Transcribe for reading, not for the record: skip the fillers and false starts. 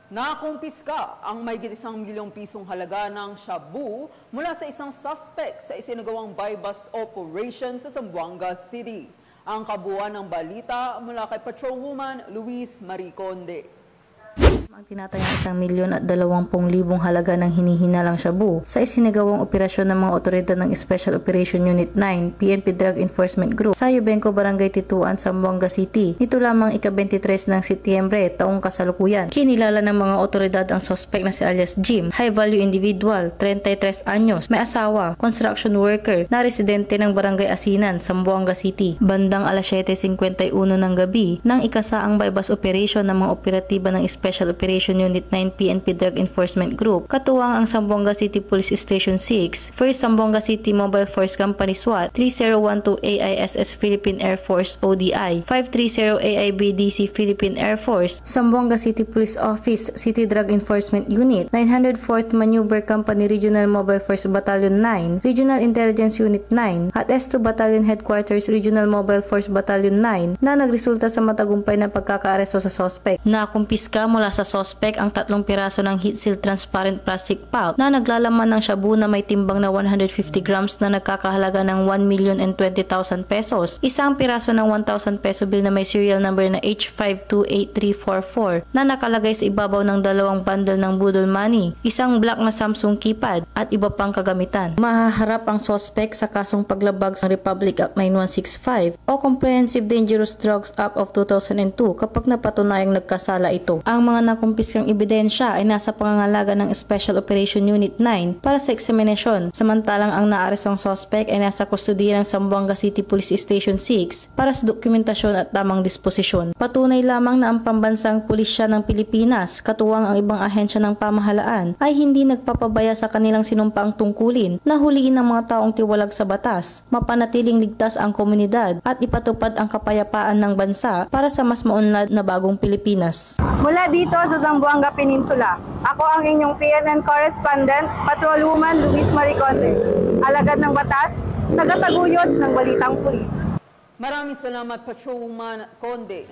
Nakumpiska ang mahigit 1 milyong pisong halaga ng shabu mula sa isang suspect sa isinagawang buy-bust operation sa Zamboanga City. Ang kabuuan ng balita mula kay Patrolwoman Luis Marie Conde. Ang tinatayang 1,220,000 halaga ng hinihinalang shabu sa isinagawang operasyon ng mga otoridad ng Special Operation Unit 9 PNP Drug Enforcement Group sa Yubenco Barangay Tituan, Zamboanga City. Nito lamang ika-23 ng Setyembre taong kasalukuyan. Kinilala ng mga otoridad ang suspect na si alias Jim, high-value individual, 33 anyos, may asawa, construction worker, na residente ng Barangay Asinan, Zamboanga City. Bandang alas 7:51 ng gabi nang ikasa ang buy-bust operation ng mga operatiba ng Special Operation Unit 9 PNP Drug Enforcement Group, katuwang ang Zamboanga City Police Station 6, 1st Zamboanga City Mobile Force Company SWAT, 3012 AISS Philippine Air Force ODI, 530 AIBDC Philippine Air Force, Zamboanga City Police Office City Drug Enforcement Unit, 904th Maneuver Company Regional Mobile Force Battalion 9, Regional Intelligence Unit 9, at S2 Battalion Headquarters Regional Mobile Force Battalion 9 na nagresulta sa matagumpay na pagkakaaresto sa suspect. Nakumpiska mula sa suspect ang 3 piraso ng heat-sealed transparent plastic pulp na naglalaman ng shabu na may timbang na 150 grams na nagkakahalaga ng 1,020,000 pesos, isang piraso ng 1,000 peso bill na may serial number na H528344 na nakalagay sa ibabaw ng 2 bundle ng budol money, isang black na Samsung keypad at iba pang kagamitan. Mahaharap ang suspect sa kasong paglabag sa Republic Act 9165 o Comprehensive Dangerous Drugs Act of 2002 kapag napatunayang nagkasala ito. Ang mga nakumpiskang ebidensya ay nasa pangangalaga ng Special Operation Unit 9 para sa eksaminasyon, samantalang ang naarestong suspect ay nasa kustodiya ng Zamboanga City Police Station 6 para sa dokumentasyon at tamang disposisyon. Patunay lamang na ang pambansang pulisya ng Pilipinas, katuwang ang ibang ahensya ng pamahalaan, ay hindi nagpapabaya sa kanilang sinumpaang tungkulin na huliin ang mga taong tiwalag sa batas, mapanatiling ligtas ang komunidad at ipatupad ang kapayapaan ng bansa para sa mas maunlad na bagong Pilipinas. Mula dito sa Zamboanga Peninsula, ako ang inyong PNN correspondent, Patrolwoman Luis Marie Conde. Alagad ng batas, tagataguyod ng balitang pulis. Maraming salamat, Patrolwoman Conde.